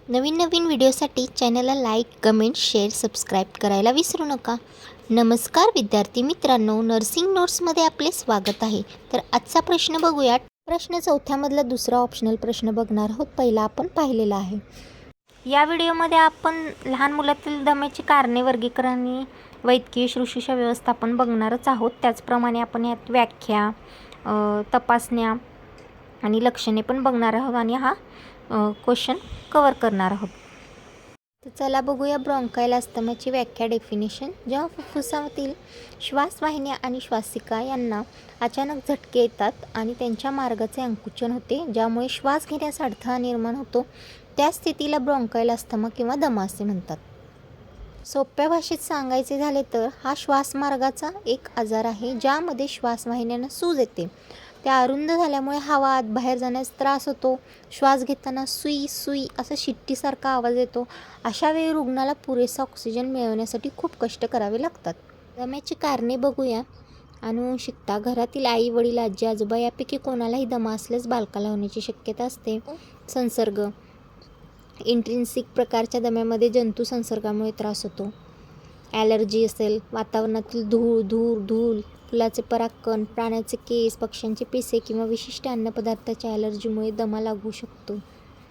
नवीन नवीन व्हिडिओसाठी चॅनलला like, comment, share, subscribe करायला विसरू नका. नमस्कार विद्यार्थी मित्रांनो, नर्सिंग नोट्समध्ये आपले स्वागत आहे. तर आजचा प्रश्न बघूया. प्रश्न 4मधला दुसरा ऑप्शनल प्रश्न बघणार आहोत. पहिला आपण पाहिलेला आहे. या व्हिडिओमध्ये आपण लहान मुलातील दम्याची कारणे, वर्गीकरण आणि वैद्यकीय शुश्रूषा व्यवस्थापन बघणारच आहोत. त्याचप्रमाणे आपण यात व्याख्या, तपासण्या आणि लक्षणे पण बघणार आहोत आणि हा क्वेश्चन कवर करणार आहोत. तर चला बघूया ब्रॉन्कायल अस्थमाची व्याख्या, डेफिनेशन. जेव्हा फुफ्फुसातील श्वासवाहिन्या आणि श्वासिका यांना अचानक झटके येतात आणि त्यांच्या मार्गाचे अंकुचन होते, ज्यामुळे श्वास घेण्यास अडथळा निर्माण होतो, त्या स्थितीला ब्रॉन्कायल अस्थमा किंवा दमा असे म्हणतात. सोप्या भाषेत सांगायचे झाले तर हा श्वासमार्गाचा एक आजार आहे, ज्यामध्ये श्वासवाहिन्यांना सूज येते. त्या अरुंद झाल्यामुळे हवा आत बाहेर जाण्यास त्रास होतो. श्वास घेताना सुई सुई असा शिट्टीसारखा आवाज येतो. अशा वेळी रुग्णाला पुरेसा ऑक्सिजन मिळवण्यासाठी खूप कष्ट करावे लागतात. दम्याची कारणे बघूया. अनुवंशिकता. घरातील आई, वडील, आजी, आजोबा यापैकी कोणालाही दमा असल्यास बालकाला होण्याची शक्यता असते. संसर्ग. इंट्रिन्सिक प्रकारच्या दम्यामध्ये जंतू संसर्गामुळे त्रास होतो. ॲलर्जी असेल, वातावरणातील धूळ, फुलाचे परागकण, प्राण्याचे केस, पक्ष्यांचे पिसे किंवा विशिष्ट अन्नपदार्थाच्या ॲलर्जीमुळे दमा लागू शकतो.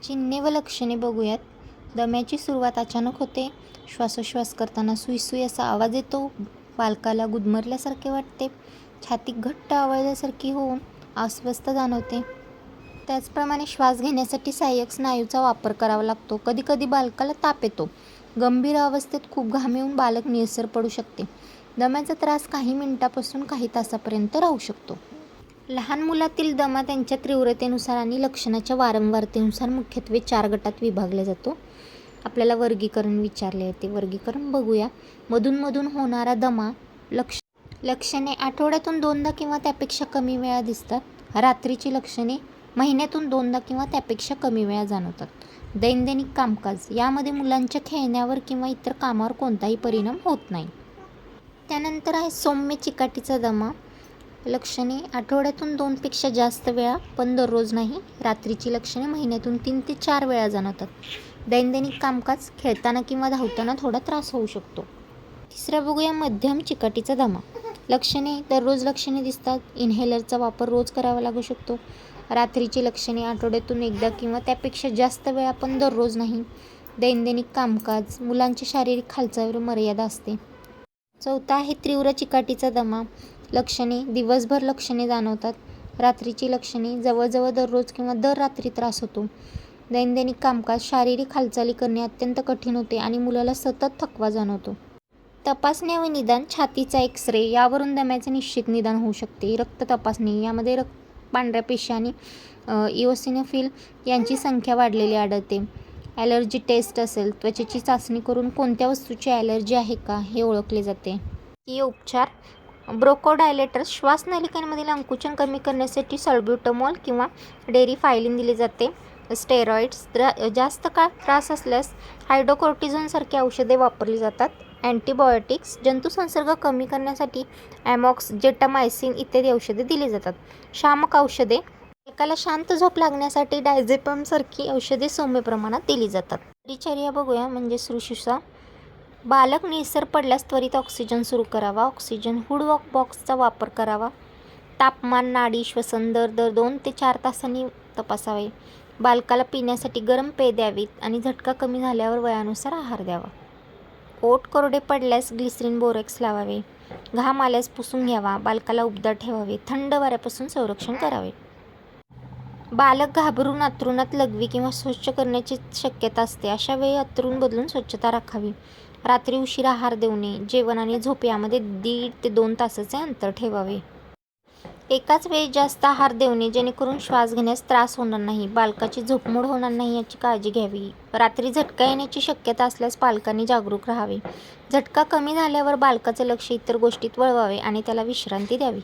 चिन्हे व लक्षणे बघूयात. दम्याची सुरुवात अचानक होते. श्वासोच्छ्वास करताना सुई असा आवाज येतो. बालकाला गुदमरल्यासारखे वाटते. छाती घट्ट आवळल्यासारखी होऊन अस्वस्थ जाणवते. त्याचप्रमाणे श्वास घेण्यासाठी सहाय्यक स्नायूचा वापर करावा लागतो. कधीकधी बालकाला ताप येतो. गंभीर अवस्थेत खूप घाम येऊन बालक निळसर पडू शकते. दम्याचा त्रास काही मिनिटापासून काही तासापर्यंत राहू शकतो. लहान मुलातील दमा त्यांच्या तीव्रतेनुसार आणि लक्षणाच्या वारंवारतेनुसार मुख्यत्वे 4 गटात विभागला जातो. आपल्याला वर्गीकरण विचारले आहे, ते वर्गीकरण बघूया. मधून होणारा दमा. लक्षणे आठवड्यातून 2दा किंवा त्यापेक्षा कमी वेळा दिसतात. रात्रीची लक्षणे महिन्यातून 2दा किंवा त्यापेक्षा कमी वेळा जाणवतात. दैनंदिन कामकाज. यामध्ये मुलांच्या खेळण्यावर किंवा इतर कामावर कोणताही परिणाम होत नाही. त्यानंतर आहे सौम्य चिकाटीचा दमा. लक्षणे आठवड्यातून 2पेक्षा जास्त वेळा, पण दररोज नाही. रात्रीची लक्षणे महिन्यातून 3 ते 4 वेळा जाणवतात. दैनंदिन कामकाज. खेळताना किंवा धावताना थोडा त्रास होऊ शकतो. तिसरा बघूया मध्यम चिकाटीचा दमा. लक्षणे दररोज लक्षणे दिसतात. इन्हेलरचा वापर रोज करावा लागू शकतो. रात्रीची लक्षणे आठवड्यातून 1दा किंवा त्यापेक्षा जास्त वेळा, पण दररोज नाही. दैनंदिन कामकाज. मुलांची शारीरिक हालचालीवर मर्यादा असते. चौथा आहे तीव्र चिकाटीचा दमा. लक्षणे दिवसभर लक्षणे जाणवतात. रात्रीची लक्षणे जवळजवळ दररोज किंवा दर रात्री त्रास होतो. दैनंदिन कामकाज. शारीरिक हालचाली करणे अत्यंत कठीण होते आणि मुलाला सतत थकवा जाणवतो. तपासण्या व निदान. छातीचा एक्स-रे यावरून दम्याचे निश्चित निदान होऊ शकते. रक्त तपासणी. यामध्ये पांढऱ्या पेशी आणि इओसिनोफिल यांची संख्या वाढलेली आढळते. ॲलर्जी टेस्ट असेल, त्वचेची चाचणी करून कोणत्या वस्तूची ॲलर्जी आहे का हे ओळखले जाते. ही उपचार. ब्रोंकोडायलेटर्स. श्वासनलिकांमधील अंकुचन कमी करण्यासाठी सल्ब्युटमॉल किंवा डेरिफायलिन दिले जाते. स्टेरॉइड्स. जास्त काळ त्रास असल्यास हायड्रोकोर्टिझोनसारखी औषधे वापरली जातात. अँटीबायोटिक्स. जंतुसंसर्ग कमी करण्यासाठी ॲमॉक्स, जेटामायसिन इत्यादी औषधे दिली जातात. शामक औषधे. बालकाला शांत झोप लागण्यासाठी डायझेपमसारखी औषधे सौम्य प्रमाणात दिली जातात. परिचर्या बघूया, म्हणजे शुश्रूषा. बालक निळसर पडल्यास त्वरित ऑक्सिजन सुरू करावा. ऑक्सिजन हुड बॉक्सचा वापर करावा. तापमान, नाडी, श्वसन दर 2 ते 4 तासांनी तपासावे. बालकाला पिण्यासाठी गरम पेय द्यावीत आणि झटका कमी झाल्यावर वयानुसार आहार द्यावा. ओठ कोरडे पडल्यास ग्लिसरीन बोरॅक्स लावावे. घाम आल्यास पुसून घ्यावा. बालकाला उबदार ठेवावे. थंड वाऱ्यापासून संरक्षण करावे. बालक घाबरून अंथरुणात लघवी किंवा स्वच्छ करण्याची शक्यता असते. अशा वेळी अंथरूण बदलून स्वच्छता राखावी. रात्री उशिरा आहार देऊ नये. जेवण आणि झोप यामध्ये 1.5 ते 2 तासाचे अंतर ठेवावे. एकाच वेळी जास्त आहार देऊ नये, जेणेकरून श्वास घेण्यास त्रास होणार नाही. बालकाची झोपमोड होणार नाही याची काळजी घ्यावी. रात्री झटका येण्याची शक्यता असल्यास पालकांनी जागरूक राहावे. झटका कमी झाल्यावर बालकाचे लक्ष इतर गोष्टीत वळवावे आणि त्याला विश्रांती द्यावी.